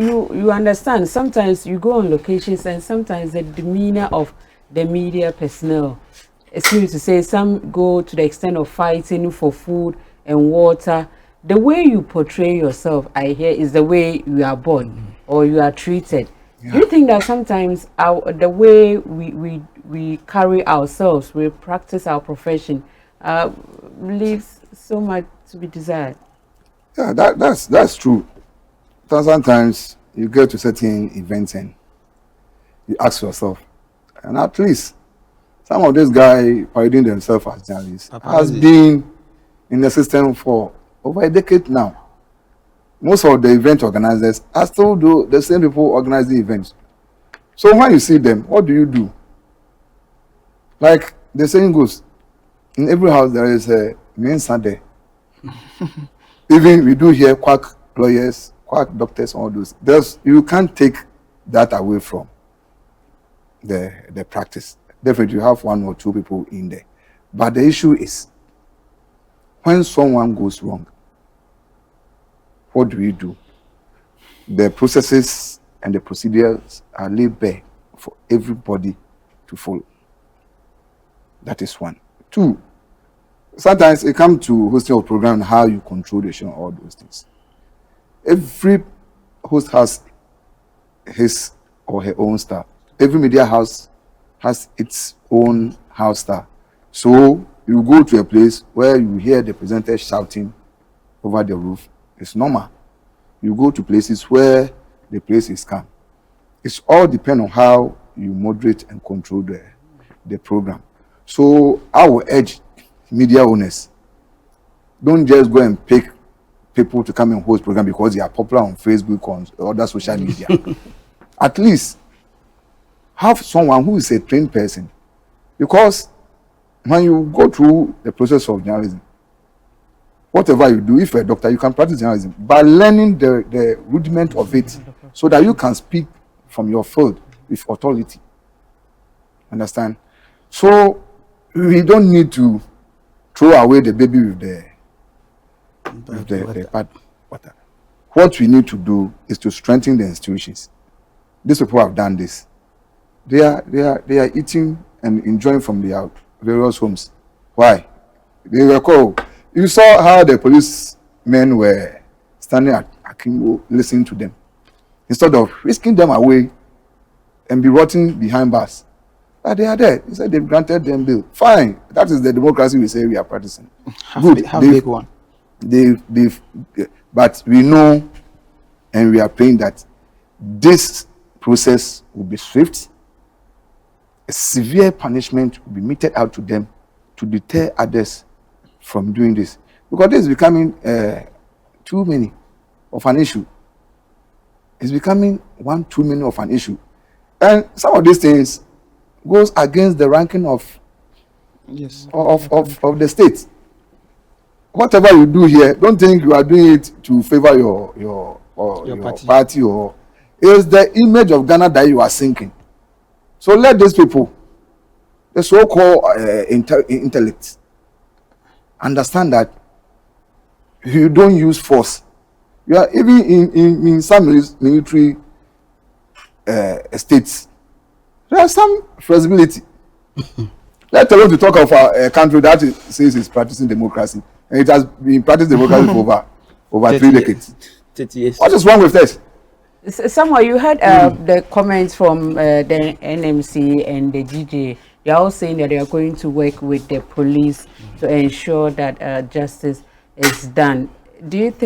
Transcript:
you understand. Sometimes you go on locations, and sometimes the demeanor of the media personnel, excuse me to say, some go to the extent of fighting for food and water. The way you portray yourself, I hear, is the way you are born or you are treated. Do you think that sometimes the way we carry ourselves, we practice our profession, leaves so much to be desired? Yeah, that's true. Sometimes you get to certain events and you ask yourself, and at least some of these guys parading themselves as journalists has been in the system for over a decade now. Most of the event organizers are still the same people organize the events. So when you see them, what do? Like the saying goes, in every house there is a main Sunday. Even we do hear quack lawyers, quack doctors, all those. You can't take that away from the practice. Definitely you have one or two people in there. But the issue is, when someone goes wrong, what do? The processes and the procedures are laid bare for everybody to follow. That is one. Two, sometimes it comes to hosting a program and how you control the show, all those things. Every host has his or her own star. Every media house has its own house star. So you go to a place where you hear the presenter shouting over the roof. It's normal. You go to places where the place is calm. It's all depend on how you moderate and control the program. So I will urge media owners, don't just go and pick people to come and host program because they are popular on Facebook or other social media. At least have someone who is a trained person, because when you go through the process of journalism, whatever you do, if you're a doctor, you can practice journalism by learning the rudiment of it so that you can speak from your field with authority. Understand? So we don't need to throw away the baby with the bad water. What we need to do is to strengthen the institutions. These people have done this. They are eating and enjoying from their various homes. Why? They were called. You saw how the policemen were standing at Akimbo listening to them, instead of whisking them away and be rotting behind bars. But they are there. He said they've granted them bail. Fine. That is the democracy we say we are practicing. Good. Have big one. But we know and we are praying that this process will be swift. A severe punishment will be meted out to them to deter others from doing this, because this is becoming too many of an issue. It's becoming one too many of an issue, and some of these things goes against the ranking of the state. Whatever you do here, don't think you are doing it to favor your party, or it's the image of Ghana that you are sinking. So let these people, the so-called intellect, understand that you don't use force. You are even in some military states. There is some flexibility. Let alone to talk of a country that says it's practicing democracy, and it has been practicing democracy for over 3 decades. 30 years. What is wrong with this? Somewhere you heard the comments from the NMC and the GJ. They are all saying that they are going to work with the police to ensure that justice is done. Do you think